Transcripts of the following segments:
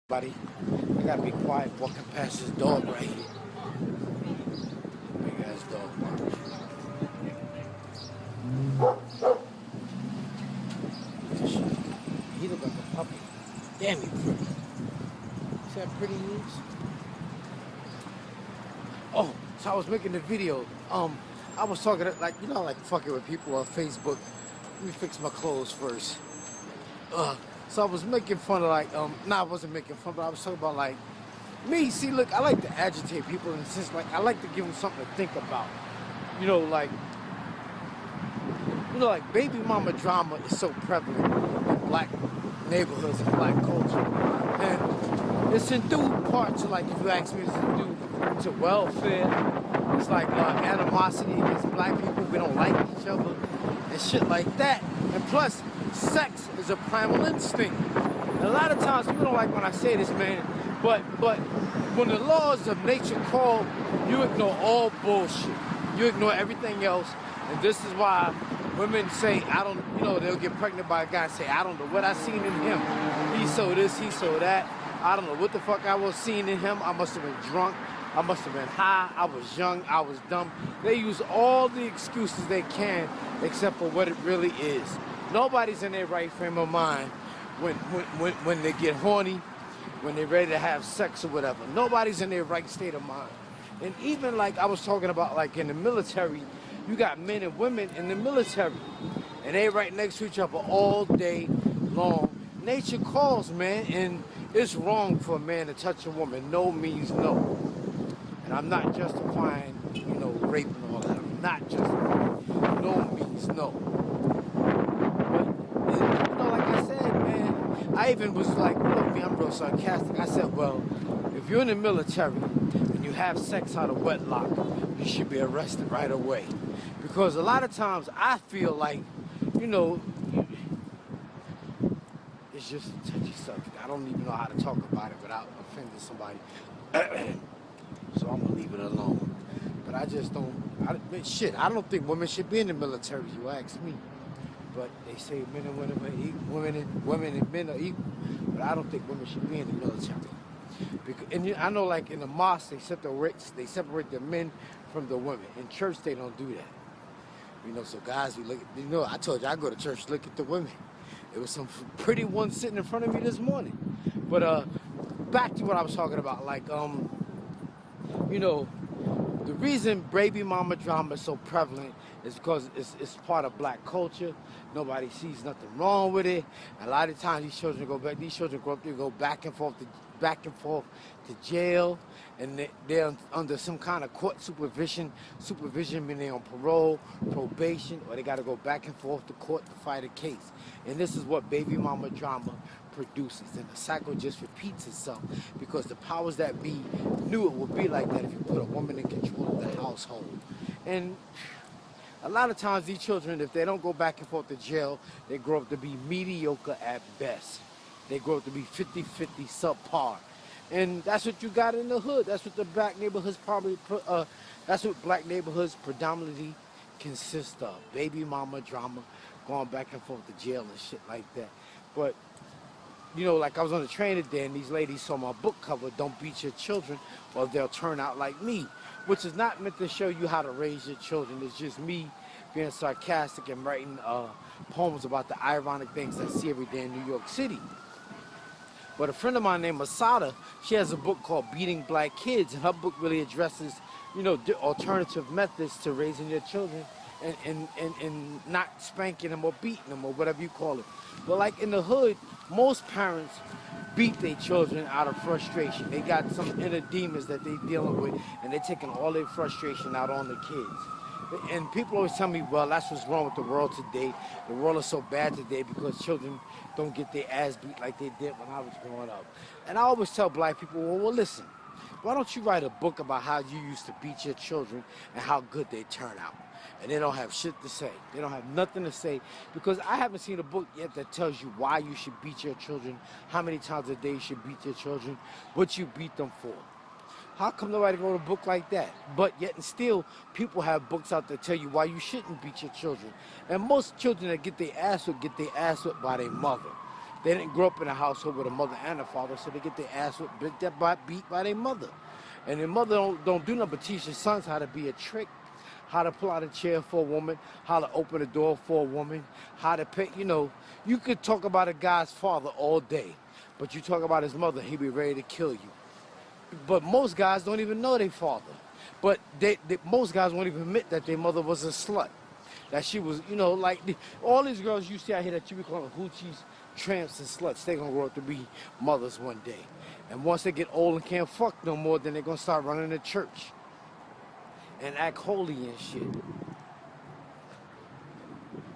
Buddy, I gotta be quiet walking past this dog right here. Big ass dog bark. He look like a puppy. Damn, he pretty. See how pretty he is? Oh, so I was making the video. I was talking like like fucking with people on Facebook. Let me fix my clothes first. So I was making fun of I wasn't making fun, but I was talking about like me. See, look, I like to agitate people in the sense like I like to give them something to think about. You know, like like baby mama drama is so prevalent in black neighborhoods and black culture, and it's in due part to, like, if you ask me, it's in due to welfare. It's like animosity against black people. We don't like each other and shit like that. And plus, sex is a primal instinct. And a lot of times people don't like when I say this, man, but when the laws of nature call, you ignore all bullshit. You ignore everything else. And this is why women say, I don't, they'll get pregnant by a guy and say, I don't know what I seen in him. He saw this, he saw that. I don't know what the fuck I was seeing in him. I must have been drunk. I must have been high. I was young. I was dumb. They use all the excuses they can except for what it really is. Nobody's in their right frame of mind when they get horny, when they're ready to have sex or whatever. Nobody's in their right state of mind. And even like I was talking about, like in the military, you got men and women in the military, and they right next to each other all day long. Nature calls, man, and it's wrong for a man to touch a woman. No means no. And I'm not justifying, rape and all that. I'm not justifying. No means no. But, like I said, man, I even was like, look, me, I'm real sarcastic. I said, well, if you're in the military and you have sex out of wedlock, you should be arrested right away. Because a lot of times I feel like, it's just a touchy subject. I don't even know how to talk about it without offending somebody. So I'm gonna leave it alone. But I just don't. I don't think women should be in the military. You ask me. But they say men and women are equal. Women and men are equal. But I don't think women should be in the military. And I know, like in the mosque, they separate the men from the women. In church, they don't do that. So guys, we look at, I told you I go to church, look at the women. There was some pretty ones sitting in front of me this morning. But back to what I was talking about, like the reason baby mama drama is so prevalent is because it's part of black culture. Nobody sees nothing wrong with it. A lot of times these children grow up, they go back and forth to jail, and they're under some kind of court supervision meaning they're on parole, probation, or they got to go back and forth to court to fight a case. And this is what baby mama drama produces, and the cycle just repeats itself because the powers that be knew it would be like that if you put a woman in control of the household. And a lot of times these children, if they don't go back and forth to jail, they grow up to be mediocre at best. They grow up to be 50-50 subpar. And that's what you got in the hood. That's what the black neighborhoods that's what black neighborhoods predominantly consist of. Baby mama drama, going back and forth to jail and shit like that. But like I was on the train today and these ladies saw my book cover, Don't Beat Your Children or They'll Turn Out Like Me, which is not meant to show you how to raise your children. It's just me being sarcastic and writing poems about the ironic things I see every day in New York City. But a friend of mine named Masada, she has a book called Beating Black Kids, and her book really addresses, alternative methods to raising your children and not spanking them or beating them or whatever you call it. But like in the hood, most parents beat their children out of frustration. They got some inner demons that they're dealing with, and they're taking all their frustration out on the kids. And people always tell me, well, that's what's wrong with the world today. The world is so bad today because children don't get their ass beat like they did when I was growing up. And I always tell black people, well, listen, why don't you write a book about how you used to beat your children and how good they turn out? And they don't have shit to say. They don't have nothing to say because I haven't seen a book yet that tells you why you should beat your children, how many times a day you should beat your children, what you beat them for. How come nobody wrote a book like that? But yet and still, people have books out that tell you why you shouldn't beat your children. And most children that get their ass whipped by their mother. They didn't grow up in a household with a mother and a father, so they get their ass beat by their mother. And their mother don't do nothing but teach their sons how to be a trick, how to pull out a chair for a woman, how to open a door for a woman, how to pay. You know, you could talk about a guy's father all day, but you talk about his mother, he'd be ready to kill you. But most guys don't even know their father. But most guys won't even admit that their mother was a slut. That she was, you know, like all these girls you see out here that you be calling hoochies, tramps, and sluts, they gonna grow up to be mothers one day. And once they get old and can't fuck no more, then they're gonna start running the church and act holy and shit.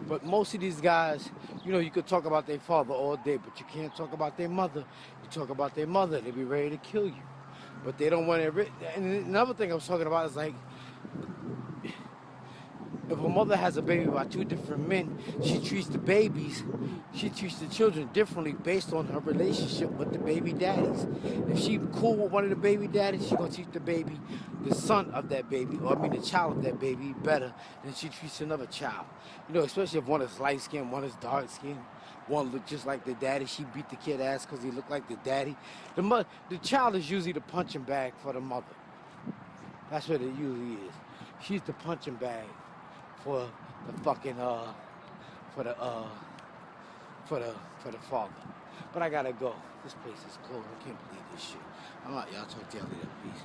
But most of these guys, you know, you could talk about their father all day, but you can't talk about their mother. You talk about their mother, they be ready to kill you. But they don't want to. And another thing I was talking about is like, if a mother has a baby by two different men, she treats the children differently based on her relationship with the baby daddies. If she cool with one of the baby daddies, she's gonna treat the son of that baby, or I mean the child of that baby, better than she treats another child. You know, especially if one is light skinned, one is dark skinned, one look just like the daddy. She beat the kid ass because he looked like the daddy. The child is usually the punching bag for the mother. That's what it usually is. She's the punching bag for the fucking for the father. But I gotta go. This place is cold. I can't believe this shit. I'm out, y'all. Talk to y'all later. Peace.